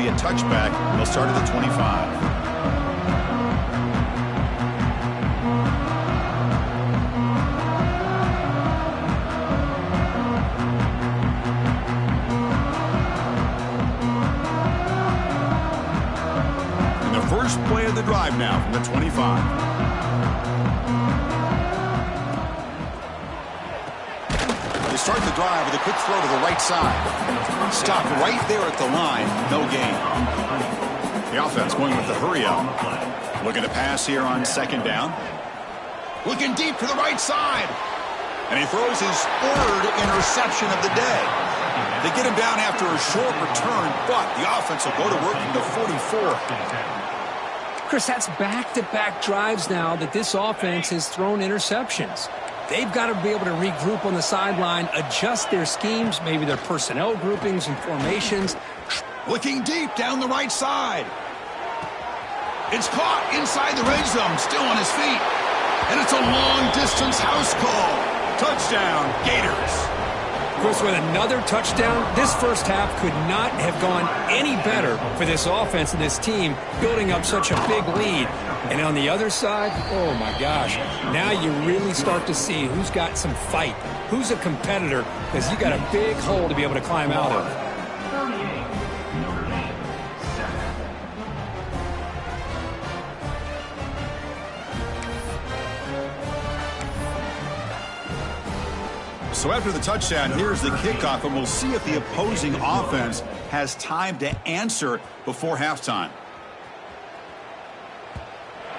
be a touchback. They'll start at the 25. First play of the drive now from the 25. They start the drive with a quick throw to the right side. Stopped right there at the line. No gain. The offense going with the hurry up. Looking to pass here on second down. Looking deep to the right side. And he throws his third interception of the day. They get him down after a short return, but the offense will go to work from the 44. Chris, that's back-to-back drives now that this offense has thrown interceptions. They've got to be able to regroup on the sideline, adjust their schemes, maybe their personnel groupings and formations. Looking deep down the right side. It's caught inside the red zone, still on his feet. And it's a long-distance house call. Touchdown, Gators. Chris, with another touchdown, this first half could not have gone any better for this offense and this team, building up such a big lead. And on the other side, oh my gosh, now you really start to see who's got some fight, who's a competitor, because you got a big hole to be able to climb out of. So after the touchdown, here's the kickoff, and we'll see if the opposing offense has time to answer before halftime.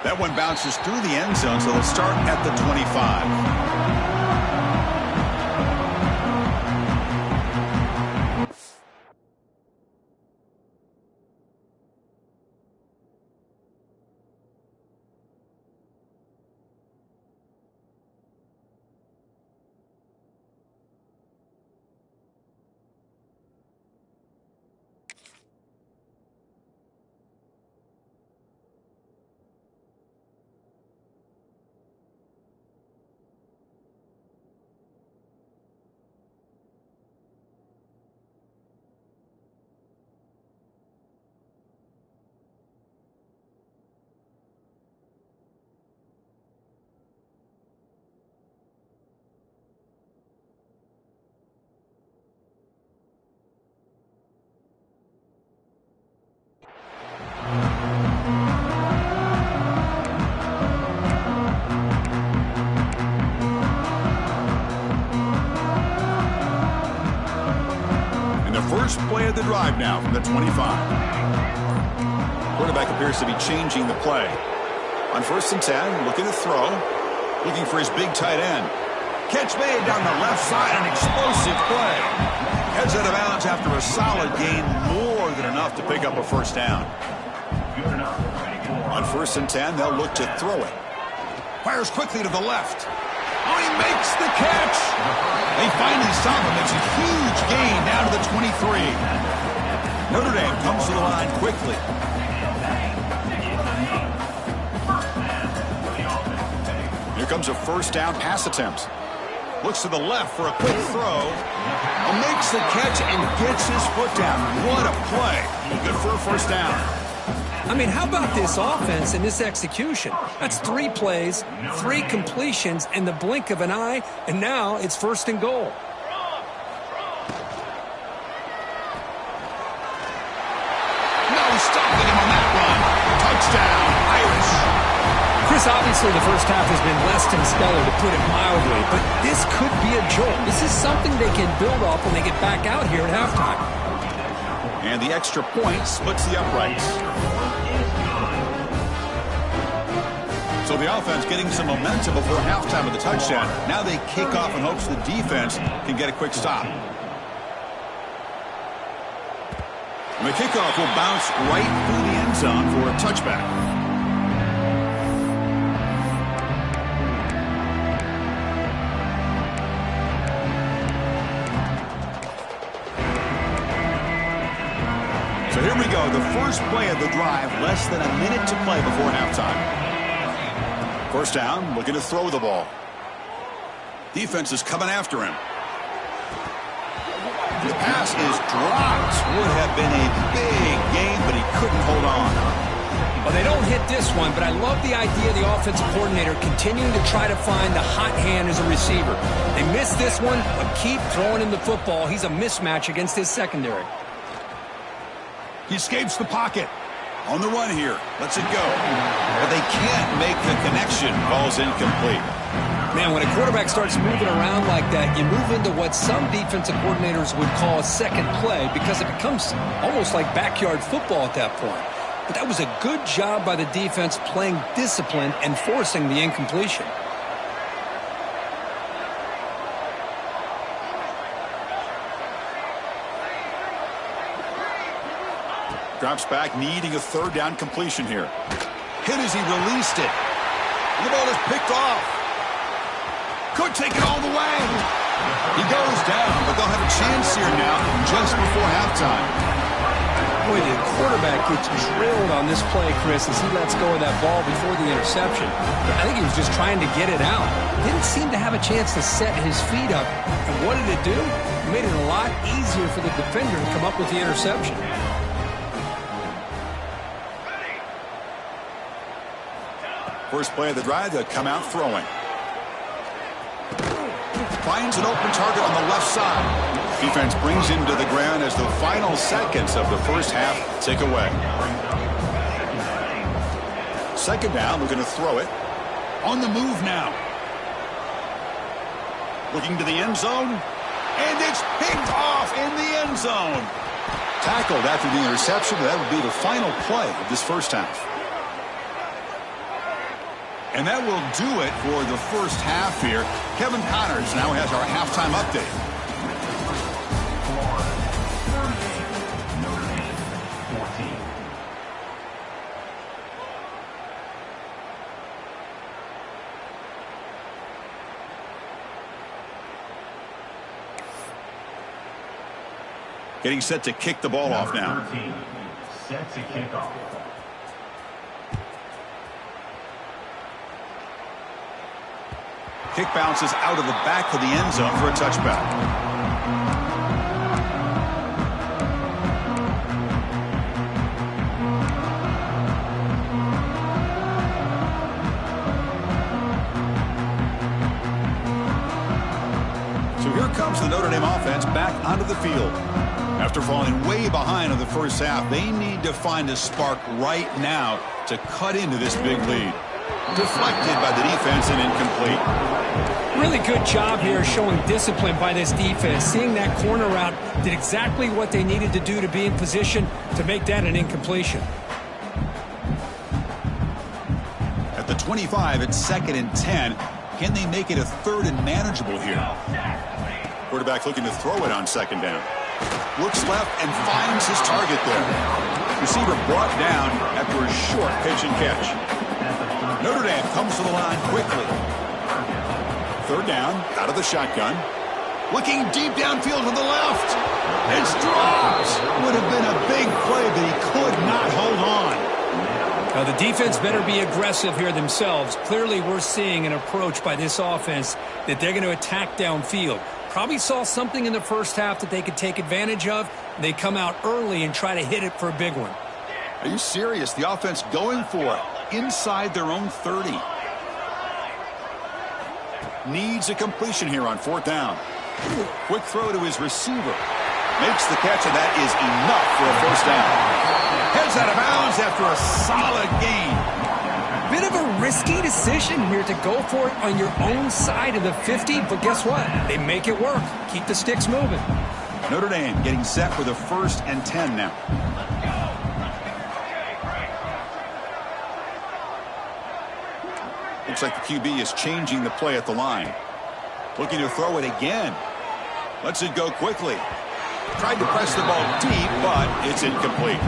That one bounces through the end zone, so they'll start at the 25. First play of the drive now from the 25. Quarterback appears to be changing the play. On 1st and 10, looking to throw. Looking for his big tight end. Catch made down the left side, an explosive play. Heads out of bounds after a solid gain, more than enough to pick up a first down. On 1st and 10, they'll look to throw it. Fires quickly to the left. Oh, he makes the catch. They finally stop him. It's a huge gain down to the 23. Notre Dame comes to the line quickly. Here comes a first down pass attempt. Looks to the left for a quick throw. Makes the catch and gets his foot down. What a play. Good for a first down. I mean, how about this offense and this execution? That's 3 plays, 3 completions in the blink of an eye, and now it's 1st and goal. No stopping him on that run. Touchdown, Irish. Chris, obviously the first half has been less than stellar, to put it mildly, but this could be a jolt. This is something they can build off when they get back out here at halftime. And the extra point splits the uprights. So the offense getting some momentum before halftime with the touchdown. Now they kick off in hopes the defense can get a quick stop. And the kickoff will bounce right through the end zone for a touchback. So here we go, the first play of the drive, less than a minute to play before halftime. First down, looking to throw the ball. Defense is coming after him. The pass is dropped. Would have been a big gain couldn't hold on. Well, they don't hit this one, but I love the idea of the offensive coordinator continuing to try to find the hot hand as a receiver. They missed this one, but keep throwing him the football. He's a mismatch against his secondary. He escapes the pocket. On the run here. Lets it go. But they can't make the connection. Ball's incomplete. Man, when a quarterback starts moving around like that, you move into what some defensive coordinators would call a second play because it becomes almost like backyard football at that point. But that was a good job by the defense playing discipline and forcing the incompletion. Drops back, needing a third down completion here. Hit as he released it. And the ball is picked off. Could take it all the way. He goes down, but they'll have a chance here now just before halftime. Boy, the quarterback gets drilled on this play, Chris, as he lets go of that ball before the interception. I think he was just trying to get it out. Didn't seem to have a chance to set his feet up. And what did it do? It made it a lot easier for the defender to come up with the interception. First play of the drive, they'll come out throwing. Finds an open target on the left side. Defense brings him to the ground as the final seconds of the first half tick away. Second down, we're going to throw it. On the move now. Looking to the end zone. And it's picked off in the end zone. Tackled after the interception. That would be the final play of this first half. And that will do it for the first half here. Kevin Connors now has our halftime update. Getting set to kick the ball off now. Set to kick off. Kick bounces out of the back of the end zone for a touchback. So here comes the Notre Dame offense back onto the field. After falling way behind in the first half, they need to find a spark right now to cut into this big lead. Deflected by the defense and incomplete. Really good job here showing discipline by this defense. Seeing that corner route did exactly what they needed to do to be in position to make that an incompletion. At the 25, it's 2nd and 10. Can they make it a 3rd and manageable here? Quarterback looking to throw it on 2nd down. Looks left and finds his target there. Receiver brought down after a short pitch and catch. Notre Dame comes to the line quickly. 3rd down, out of the shotgun. Looking deep downfield to the left. It's dropped. Would have been a big play, but he could not hold on. Now the defense better be aggressive here themselves. Clearly we're seeing an approach by this offense that they're going to attack downfield. Probably saw something in the first half that they could take advantage of. They come out early and try to hit it for a big one. Are you serious? The offense going for it inside their own 30. Needs a completion here on 4th down. Quick throw to his receiver. Makes the catch, and that is enough for a first down. Heads out of bounds after a solid gain. Bit of a risky decision here to go for it on your own side of the 50, but guess what? They make it work. Keep the sticks moving. Notre Dame getting set for the 1st and 10 now. Looks like the QB is changing the play at the line. Looking to throw it again. Lets it go quickly. Tried to press the ball deep, but it's incomplete.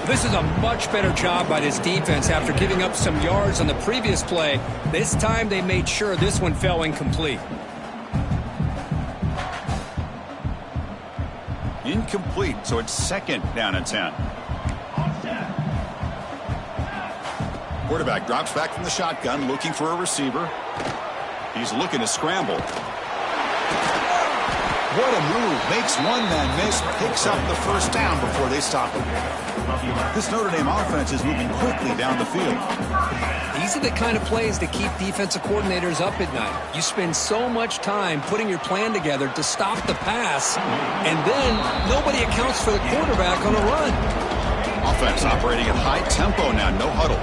This is a much better job by this defense after giving up some yards on the previous play. This time they made sure this one fell incomplete. Incomplete, so it's 2nd down and 10. Quarterback drops back from the shotgun, looking for a receiver. He's looking to scramble. What a move. Makes one man miss, picks up the first down before they stop him. This Notre Dame offense is moving quickly down the field. These are the kind of plays that keep defensive coordinators up at night. You spend so much time putting your plan together to stop the pass, and then nobody accounts for the quarterback on a run. Offense operating at high tempo now, no huddle.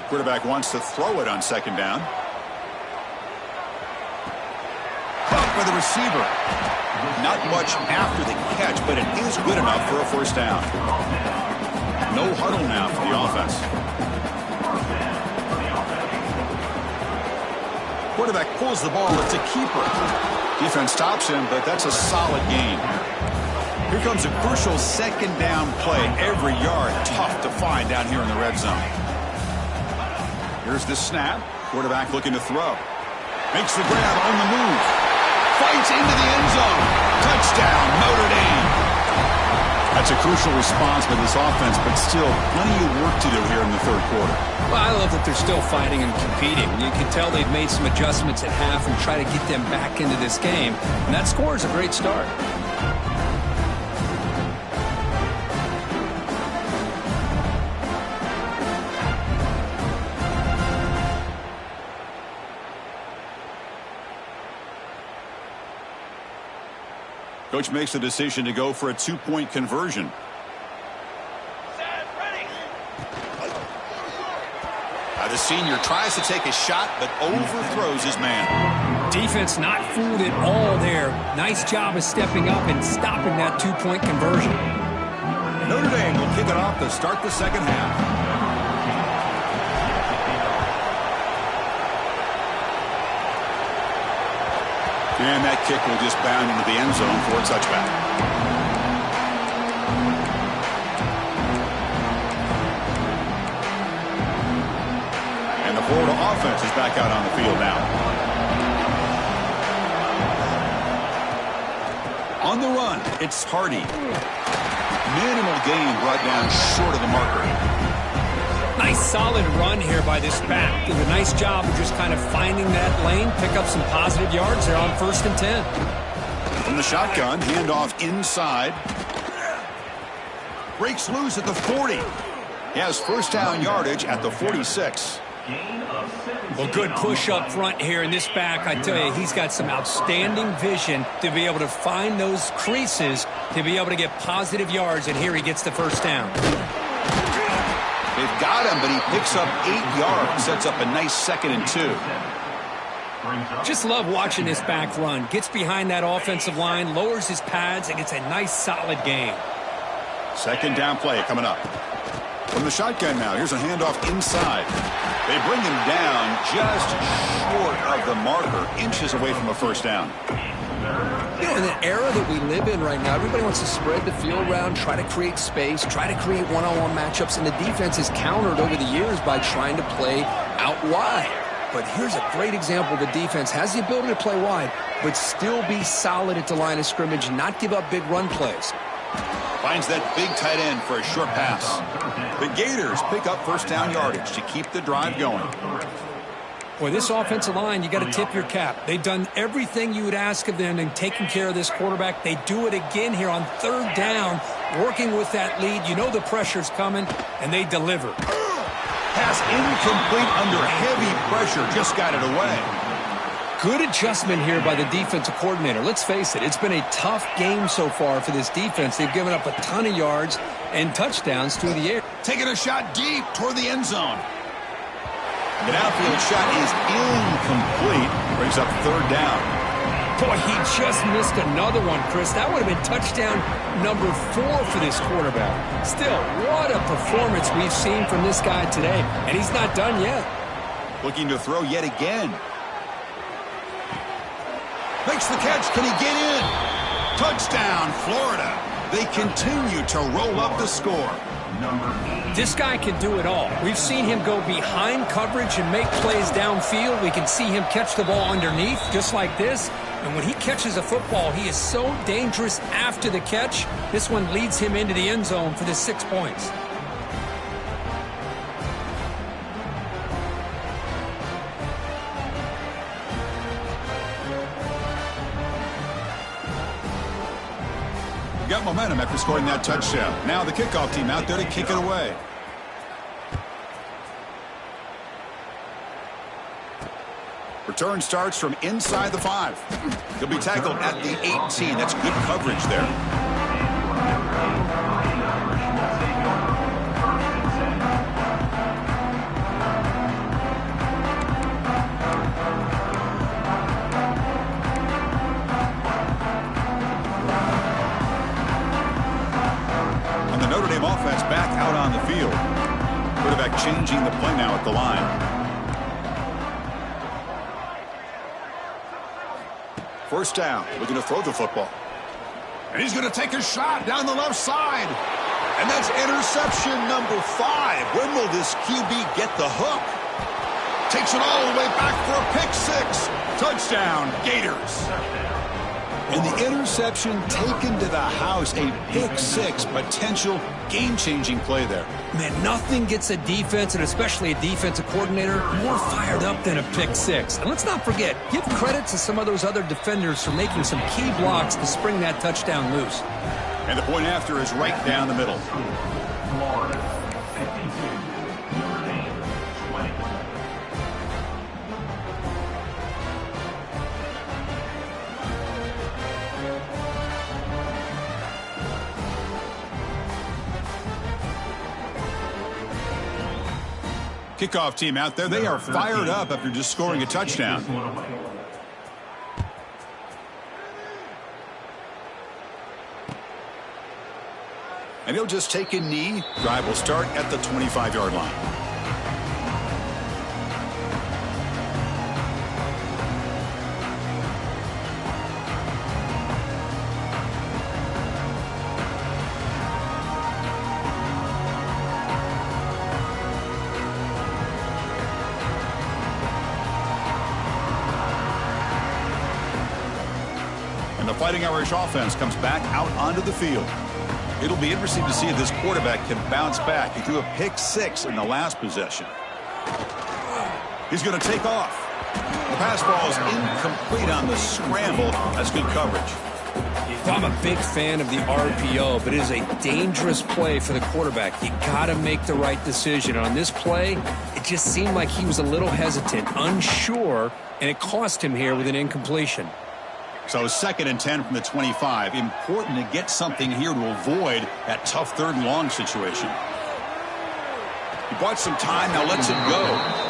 Quarterback wants to throw it on second down. Caught by the receiver. Not much after the catch, but it is good enough for a first down. No huddle now for the offense. Quarterback pulls the ball. It's a keeper. Defense stops him, but that's a solid gain. Here comes a crucial second down play. Every yard tough to find down here in the red zone. Here's the snap. Quarterback looking to throw. Makes the grab on the move. Fights into the end zone. Touchdown, Notre Dame. That's a crucial response by this offense, but still plenty of work to do here in the third quarter. Well, I love that they're still fighting and competing. You can tell they've made some adjustments at half and try to get them back into this game. And that score is a great start. Coach makes the decision to go for a two-point conversion. The senior tries to take a shot, but overthrows his man. Defense not fooled at all there. Nice job of stepping up and stopping that two-point conversion. Notre Dame will kick it off to start the second half. And that kick will just bound into the end zone for a touchback. And the Florida offense is back out on the field now. On the run, it's Hardy. Minimal gain brought down short of the marker. Nice solid run here by this back. Did a nice job of just kind of finding that lane, pick up some positive yards there on 1st and 10. From the shotgun, handoff inside. Breaks loose at the 40. He has first down yardage at the 46. Well, good push up front here in this back. I tell you, he's got some outstanding vision to be able to find those creases to be able to get positive yards, and here he gets the first down. They've got him, but he picks up 8 yards, sets up a nice 2nd and 2. Just love watching this back run. Gets behind that offensive line, lowers his pads, and gets a nice solid gain. Second down play coming up. From the shotgun now, here's a handoff inside. They bring him down just short of the marker, inches away from a first down. You know, in the era that we live in right now, everybody wants to spread the field around, try to create space, try to create one-on-one matchups, and the defense is countered over the years by trying to play out wide. But here's a great example. The defense has the ability to play wide, but still be solid at the line of scrimmage, not give up big run plays. Finds that big tight end for a short pass. The Gators pick up first down yardage to keep the drive going. Boy, this offensive line, you got to tip your cap. They've done everything you would ask of them in taking care of this quarterback. They do it again here on 3rd down, working with that lead. You know the pressure's coming, and they deliver. Pass incomplete under heavy pressure. Just got it away. Good adjustment here by the defensive coordinator. Let's face it, it's been a tough game so far for this defense. They've given up a ton of yards and touchdowns through the air. Taking a shot deep toward the end zone. The outfield shot is incomplete. Brings up 3rd down. Boy, he just missed another one, Chris. That would have been touchdown number 4 for this quarterback. Still, what a performance we've seen from this guy today. And he's not done yet. Looking to throw yet again. Makes the catch. Can he get in? Touchdown, Florida. They continue to roll up the score. This guy can do it all. We've seen him go behind coverage and make plays downfield. We can see him catch the ball underneath just like this. And when he catches a football, he is so dangerous after the catch. This one leads him into the end zone for the 6 points. got momentum after scoring that touchdown. Now the kickoff team out there to kick it away. Return starts from inside the 5. He'll be tackled at the 18. That's good coverage there. And the Notre Dame offense back out on the field. Quarterback changing the play now at the line. First down, looking to throw the football. And he's going to take a shot down the left side. And that's interception number 5. When will this QB get the hook? Takes it all the way back for a pick 6. Touchdown, Gators. And the interception taken to the house, a pick 6, potential game-changing play there. Man, nothing gets a defense, and especially a defensive coordinator, more fired up than a pick 6. And let's not forget, give credit to some of those other defenders for making some key blocks to spring that touchdown loose. And the point after is right down the middle. Florida, 52. Notre Dame, 20. Kickoff team out there, they are fired up after just scoring a touchdown. And he'll just take a knee. Drive will start at the 25-yard line. And the Fighting Irish offense comes back out onto the field. It'll be interesting to see if this quarterback can bounce back. He threw a pick 6 in the last possession. He's going to take off. The pass ball is incomplete on the scramble. That's good coverage. I'm a big fan of the RPO, but it is a dangerous play for the quarterback. You got to make the right decision. On this play, it just seemed like he was a little hesitant, unsure, and it cost him here with an incompletion. So 2nd and 10 from the 25. Important to get something here to avoid that tough 3rd and long situation. He bought some time, now lets it go.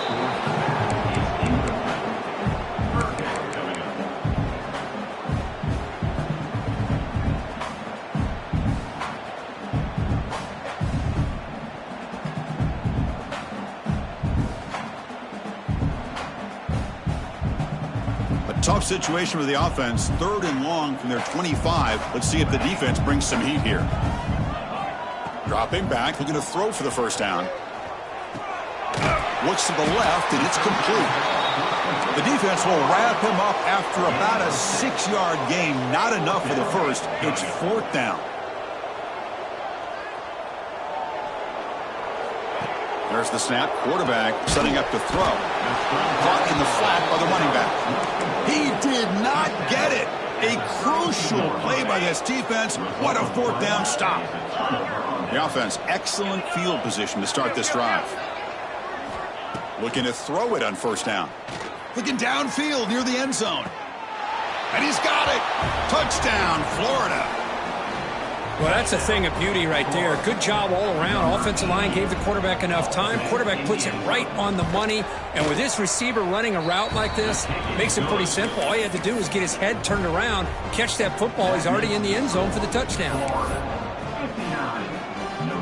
Tough situation for the offense. 3rd and long from their 25. Let's see if the defense brings some heat here. Dropping back, looking to throw for the first down. Looks to the left, and it's complete. The defense will wrap him up after about a 6-yard gain. Not enough for the first. It's 4th down. There's the snap. Quarterback setting up to throw. Caught in the flat by the running back. He did not get it. A crucial play by this defense. What a 4th down stop. The offense, excellent field position to start this drive. Looking to throw it on 1st down. Looking downfield near the end zone. And he's got it. Touchdown, Florida. Well, that's a thing of beauty right there. Good job all around. Offensive line gave the quarterback enough time. Quarterback puts it right on the money. And with this receiver running a route like this, makes it pretty simple. All you had to do was get his head turned around, catch that football. He's already in the end zone for the touchdown.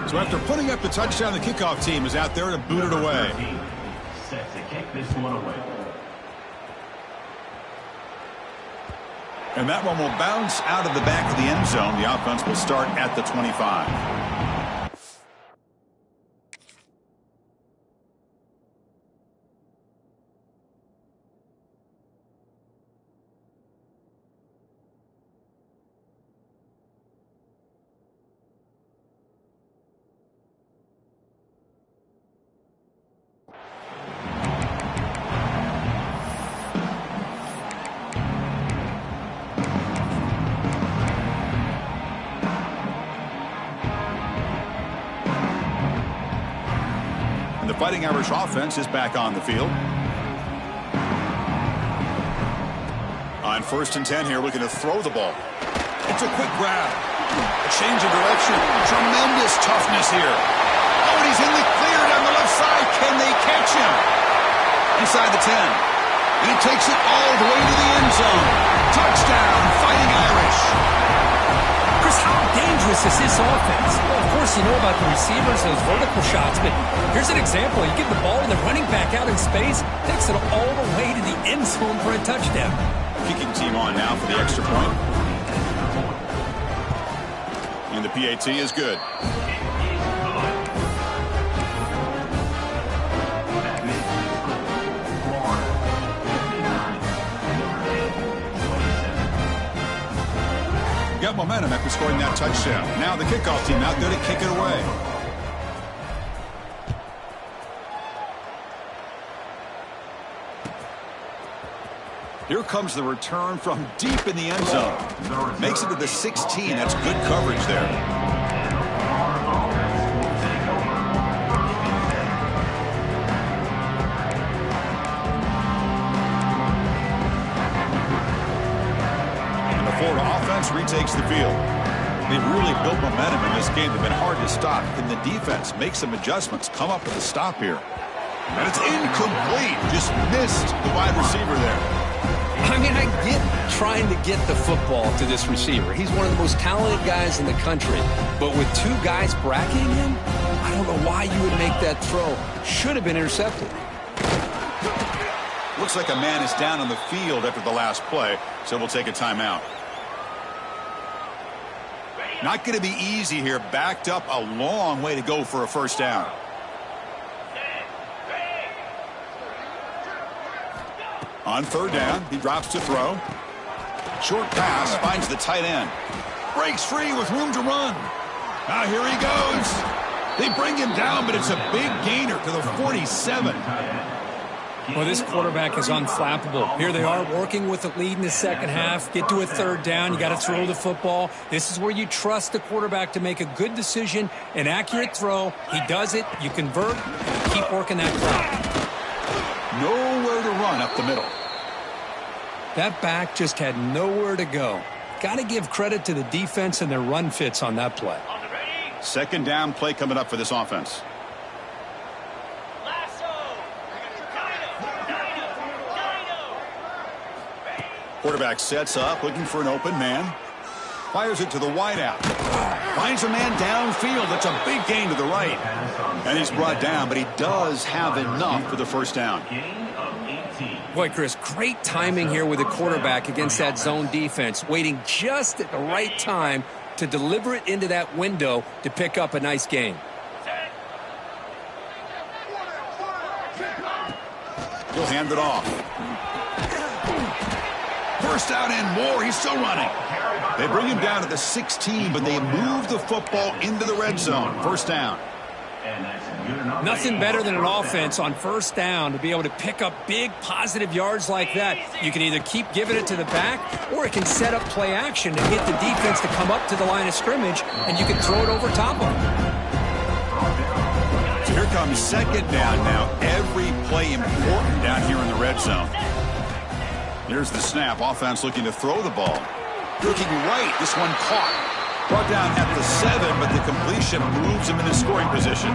So after putting up the touchdown, the kickoff team is out there to boot it away. Set to kick this one away. And that one will bounce out of the back of the end zone. The offense will start at the 25. Fighting Irish offense is back on the field. On 1st and 10 here, looking to throw the ball. It's a quick grab. A change of direction. Tremendous toughness here. Oh, and he's in the clear down the left side. Can they catch him? Inside the 10. And he takes it all the way to the end zone. Touchdown, Fighting Irish. Chris, how dangerous is this offense? Well, of course, you know about the receivers, those vertical shots, but here's an example. You give the ball to the running back out in space, takes it all the way to the end zone for a touchdown. Kicking team on now for the extra point. And the PAT is good. Got momentum after scoring that touchdown. Now the kickoff team out there to kick it away. Here comes the return from deep in the end zone. Makes it to the 16. That's good coverage there. And the Florida offense retakes the field. They've really built momentum in this game. They've been hard to stop. Can the defense make some adjustments? Come up with a stop here. And it's incomplete. Just missed the wide receiver there. I mean, I get trying to get the football to this receiver. He's one of the most talented guys in the country. But with 2 guys bracketing him, I don't know why you would make that throw. Should have been intercepted. Looks like a man is down on the field after the last play, so we'll take a timeout. Not going to be easy here. Backed up a long way to go for a first down. On 3rd down, he drops to throw. Short pass, finds the tight end. Breaks free with room to run. Now here he goes. They bring him down, but it's a big gainer to the 47. Well, this quarterback is unflappable. Here they are working with the lead in the second half. Get to a 3rd down. You got to throw the football. This is where you trust the quarterback to make a good decision, an accurate throw. He does it. You convert. And you keep working that clock. Nowhere to run up the middle. That back just had nowhere to go. Got to give credit to the defense and their run fits on that play. 2nd down play coming up for this offense. Quarterback sets up, looking for an open man. Fires it to the wideout. Finds a man downfield. That's a big gain to the right. And he's brought down, but he does have enough for the first down. Boy, Chris, great timing here with the quarterback against that zone defense. Waiting just at the right time to deliver it into that window to pick up a nice gain. He'll hand it off. First down and more. He's still running. They bring him down to the 16, but they move the football into the red zone. First down. Nothing better than an offense on first down to be able to pick up big positive yards like that. You can either keep giving it to the back, or it can set up play action to get the defense to come up to the line of scrimmage, and you can throw it over top of them. So here comes 2nd down now. Every play important down here in the red zone. Here's the snap. Offense looking to throw the ball. Looking right. This one caught. Brought down at the 7, but the completion moves him into scoring position.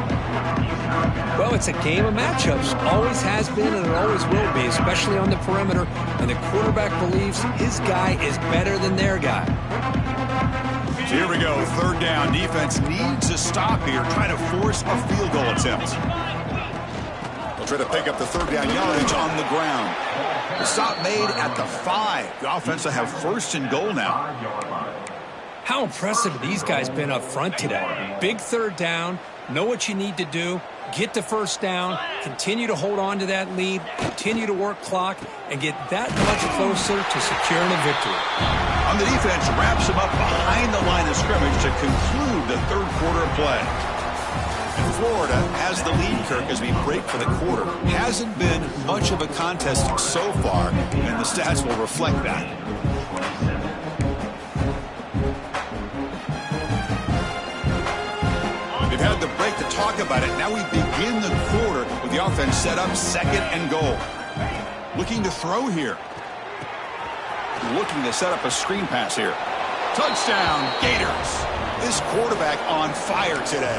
Well, it's a game of matchups. Always has been, and it always will be, especially on the perimeter. And the quarterback believes his guy is better than their guy. So here we go. 3rd down. Defense needs a stop here, trying to force a field goal attempt. They'll try to pick up the 3rd down yardage on the ground. The stop made at the 5. The offense will have 1st and goal now. How impressive have these guys been up front today? Big 3rd down, know what you need to do, get the first down, continue to hold on to that lead, continue to work clock, and get that much closer to securing a victory. On the defense, wraps him up behind the line of scrimmage to conclude the 3rd quarter of play. And Florida has the lead, Kirk, as we break for the quarter. Hasn't been much of a contest so far, and the stats will reflect that. They've had to break the talk about it. Now we begin the quarter with the offense set up, 2nd and goal. Looking to throw here. Looking to set up a screen pass here. Touchdown, Gators. This quarterback on fire today.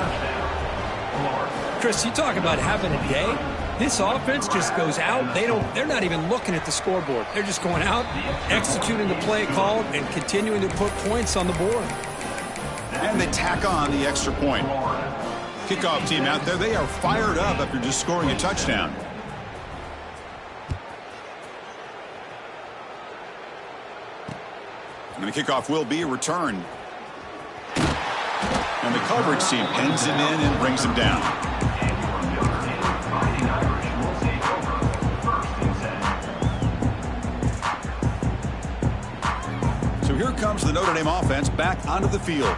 Chris, you talk about having a day. This offense just goes out. They're not even looking at the scoreboard. They're just going out, executing the play called, and continuing to put points on the board. And they tack on the extra point. Kickoff team out there, they are fired up after just scoring a touchdown. And the kickoff will be a return. And the coverage team pins him in and brings him down. So here comes the Notre Dame offense back onto the field.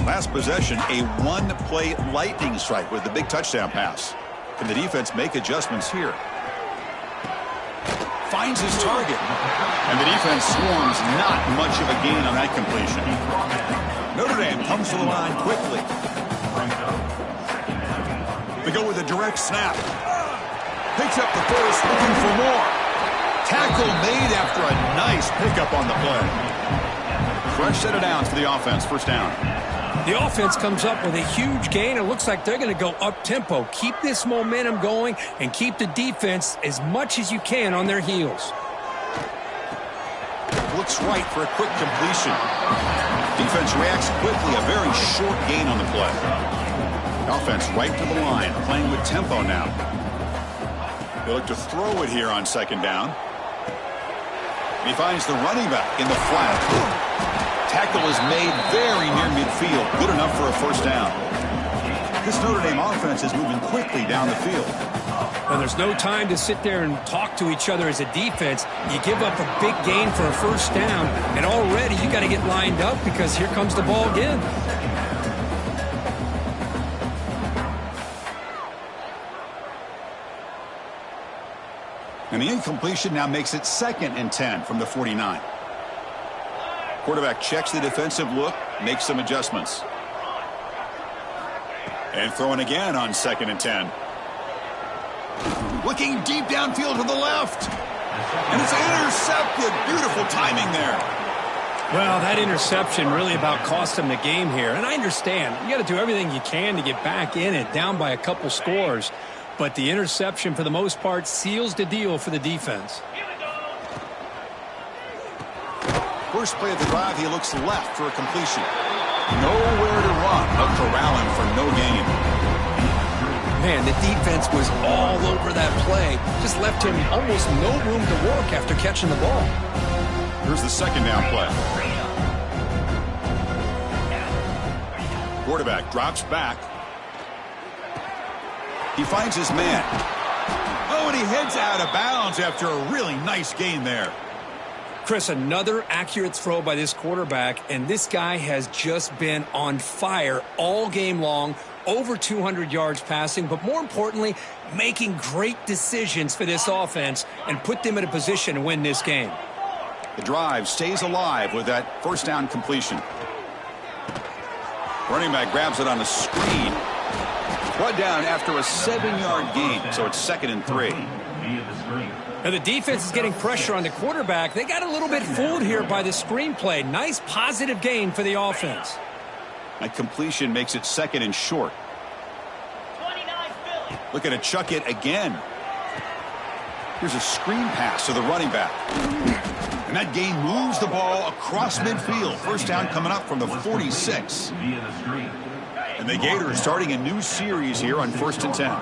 Last possession, a one-play lightning strike with the big touchdown pass. Can the defense make adjustments here? Finds his target. And the defense swarms, not much of a gain on that completion. Notre Dame comes to the line quickly. They go with a direct snap. Picks up the first, looking for more. Tackle made after a nice pickup on the play. Fresh set of downs for the offense, 1st down. The offense comes up with a huge gain. It looks like they're going to go up-tempo. Keep this momentum going and keep the defense as much as you can on their heels. Looks right for a quick completion. Defense reacts quickly, a very short gain on the play. Offense right to the line, playing with tempo now. They look to throw it here on 2nd down. He finds the running back in the flat. Tackle is made very near midfield. Good enough for a 1st down. This Notre Dame offense is moving quickly down the field. Well, there's no time to sit there and talk to each other as a defense. You give up a big gain for a 1st down, and already you got to get lined up because here comes the ball again. And the incompletion now makes it 2nd and 10 from the 49. Quarterback checks the defensive look, makes some adjustments. And throwing again on 2nd and 10. Looking deep downfield to the left. And it's intercepted. Beautiful timing there. Well, that interception really about cost them the game here. And I understand. You got to do everything you can to get back in it, down by a couple scores. But the interception, for the most part, seals the deal for the defense. First play of the drive, he looks left for a completion. Nowhere to run, but corralling for no gain. Man, the defense was all over that play. Just left him almost no room to work after catching the ball. Here's the 2nd down play. Quarterback drops back. He finds his man. Oh, and he heads out of bounds after a really nice gain there. Chris, another accurate throw by this quarterback, and this guy has just been on fire all game long, over 200 yards passing, but more importantly, making great decisions for this offense and put them in a position to win this game. The drive stays alive with that 1st down completion. Running back grabs it on a screen. Brought down after a 7-yard gain, so it's 2nd and 3. Now the defense is getting pressure on the quarterback. They got a little bit fooled here by the screenplay. Nice positive gain for the offense. That completion makes it 2nd and short. Looking to chuck it again. Here's a screen pass to the running back. And that gain moves the ball across midfield. 1st down coming up from the 46. And the Gators starting a new series here on 1st and 10.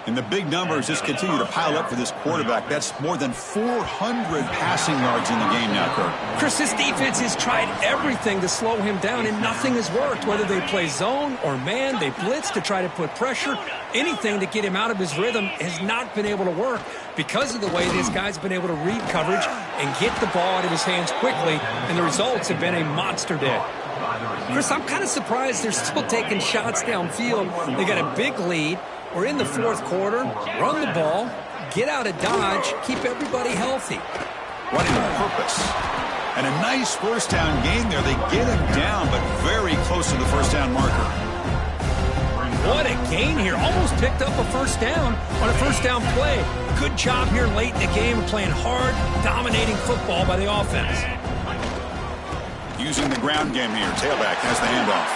And the big numbers just continue to pile up for this quarterback. That's more than 400 passing yards in the game now, Kirk. Chris, this defense has tried everything to slow him down, and nothing has worked. Whether they play zone or man, they blitz to try to put pressure. Anything to get him out of his rhythm has not been able to work because of the way this guy's been able to read coverage and get the ball out of his hands quickly, and the results have been a monster day. Chris, I'm kind of surprised they're still taking shots downfield. They got a big lead. We're in the 4th quarter. Run the ball, get out of dodge, keep everybody healthy. Running with purpose. And a nice 1st down gain there. They get him down, but very close to the 1st down marker. what a gain here. Almost picked up a first down on a first down play. Good job here late in the game of playing hard, dominating football by the offense. Using the ground game here. Tailback has the handoff.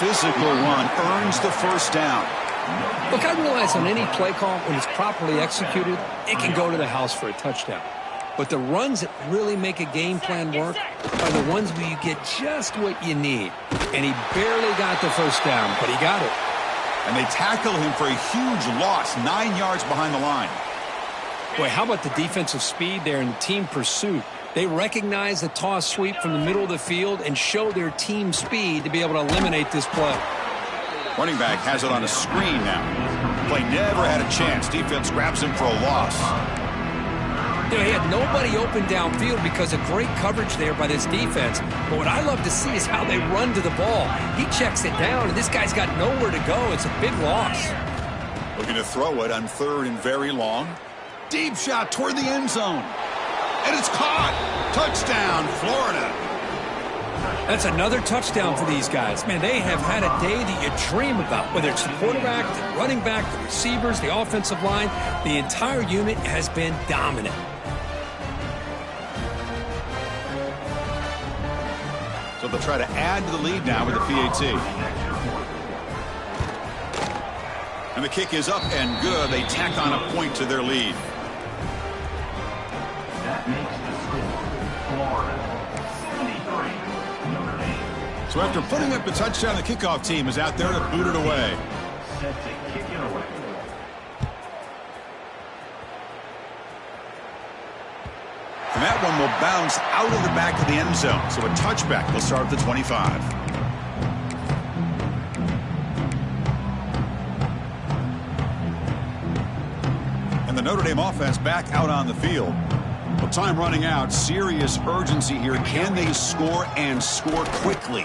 Physical run earns the first down. Look, I realize on any play call, when it's properly executed, it can go to the house for a touchdown. But the runs that really make a game plan work are the ones where you get just what you need. And he barely got the first down, but he got it. And they tackle him for a huge loss, 9 yards behind the line. Boy, how about the defensive speed there and the team pursuit? They recognize the toss sweep from the middle of the field and show their team speed to be able to eliminate this play. Running back has it on a screen now. Play never had a chance. Defense grabs him for a loss. You know, he had nobody open downfield because of great coverage there by this defense. But what I love to see is how they run to the ball. He checks it down, and this guy's got nowhere to go. It's a big loss. Looking to throw it on 3rd and very long. Deep shot toward the end zone. And it's caught. Touchdown, Florida. That's another touchdown for these guys. Man, they have had a day that you dream about, whether it's the quarterback, the running back, the receivers, the offensive line. The entire unit has been dominant. So they'll try to add to the lead now with the PAT. And the kick is up and good. They tack on a point to their lead. That makes the score Florida 73, Notre Dame. So after putting up the touchdown, the kickoff team is out there to boot it away. Set to kick it away. And that one will bounce out of the back of the end zone. So a touchback will start at the 25. And the Notre Dame offense back out on the field. Well, time running out. Serious urgency here. Can they score and score quickly?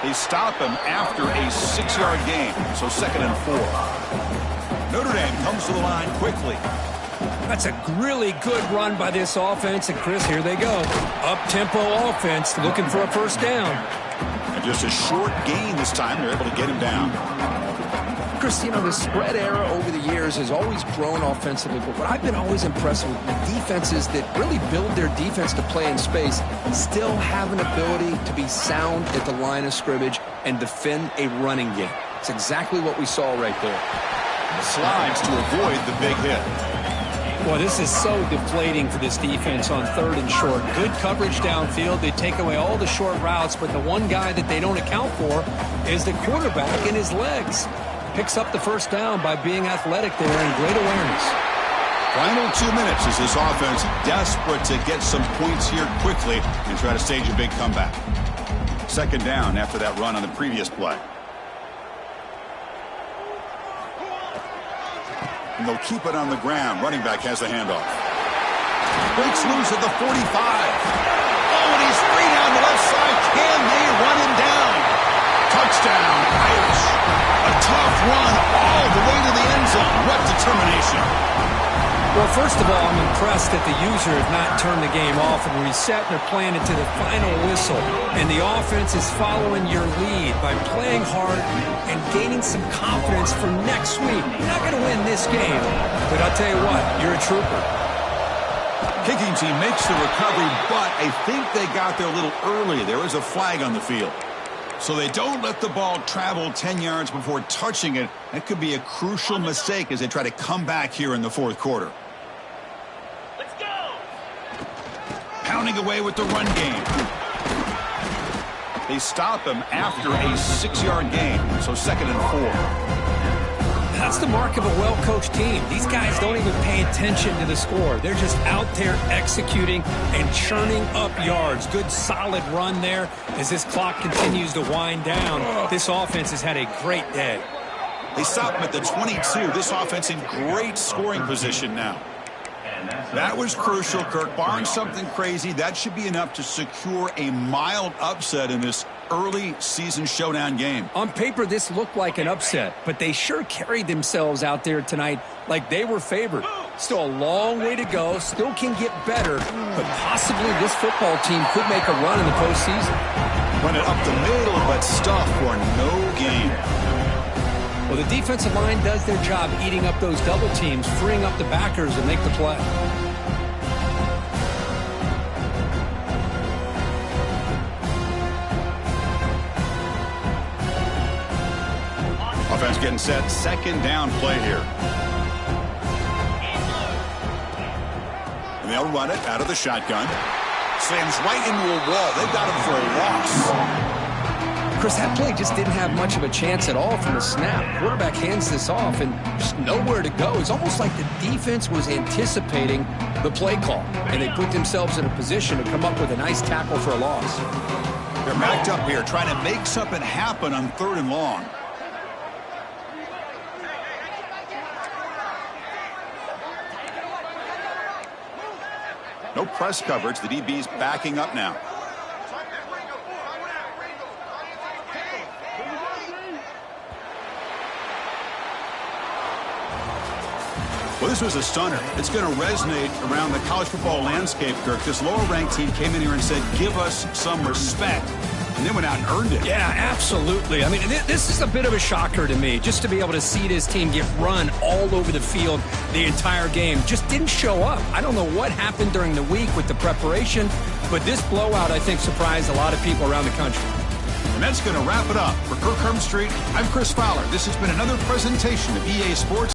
They stop him after a 6-yard gain. So 2nd and 4. Notre Dame comes to the line quickly. That's a really good run by this offense. And, Chris, here they go. Up-tempo offense looking for a first down. And just a short gain this time. They're able to get him down. Chris, you know, the spread era over the years has always grown offensively, but what I've been always impressed with the defenses that really build their defense to play in space still have an ability to be sound at the line of scrimmage and defend a running game. It's exactly what we saw right there. Slides to avoid the big hit. Well, this is so deflating for this defense on 3rd and short. Good coverage downfield. They take away all the short routes, but the one guy that they don't account for is the quarterback and his legs. Picks up the first down by being athletic there and great awareness. Final 2 minutes as this offense desperate to get some points here quickly and try to stage a big comeback. 2nd down after that run on the previous play. And they'll keep it on the ground. Running back has the handoff. Breaks loose at the 45. Oh, and he's free down the left side. Can they run him down? Touchdown, Irish. A tough run all the way to the end zone. What determination. Well, first of all, I'm impressed that the user has not turned the game off and reset. They're playing it to the final whistle. And the offense is following your lead by playing hard and gaining some confidence for next week. You're not going to win this game, but I'll tell you what, you're a trooper. Kicking team makes the recovery, but I think they got there a little early. There is a flag on the field. So they don't let the ball travel 10 yards before touching it. That could be a crucial mistake as they try to come back here in the 4th quarter. Let's go! Pounding away with the run game. They stop him after a 6-yard gain. So 2nd and 4. That's the mark of a well-coached team. These guys don't even pay attention to the score. They're just out there executing and churning up yards. Good, solid run there as this clock continues to wind down. This offense has had a great day. They stop him at the 22. This offense in great scoring position now. That was crucial, Kirk. Barring something crazy, that should be enough to secure a mild upset in this early season showdown game. On paper, this looked like an upset, but they sure carried themselves out there tonight like they were favored. Still a long way to go, still can get better, but possibly this football team could make a run in the postseason. Run it up the middle, but stuff for no gain. Well, the defensive line does their job eating up those double teams, freeing up the backers to make the play. Offense getting set. Second down play here. And they'll run it out of the shotgun. Slams right into a wall. They've got him for a loss. Chris, that play just didn't have much of a chance at all from the snap. Quarterback hands this off and just nowhere to go. It's almost like the defense was anticipating the play call, and they put themselves in a position to come up with a nice tackle for a loss. They're backed up here trying to make something happen on 3rd and long. No press coverage. The DB's backing up now. Well, this was a stunner. It's going to resonate around the college football landscape, Kirk. This lower-ranked team came in here and said, give us some respect. And then went out and earned it. Yeah, absolutely. I mean, this is a bit of a shocker to me, just to be able to see this team get run all over the field the entire game. Just didn't show up. I don't know what happened during the week with the preparation, but this blowout, I think, surprised a lot of people around the country. And that's going to wrap it up. For Kirk Hermstreet, I'm Chris Fowler. This has been another presentation of EA Sports.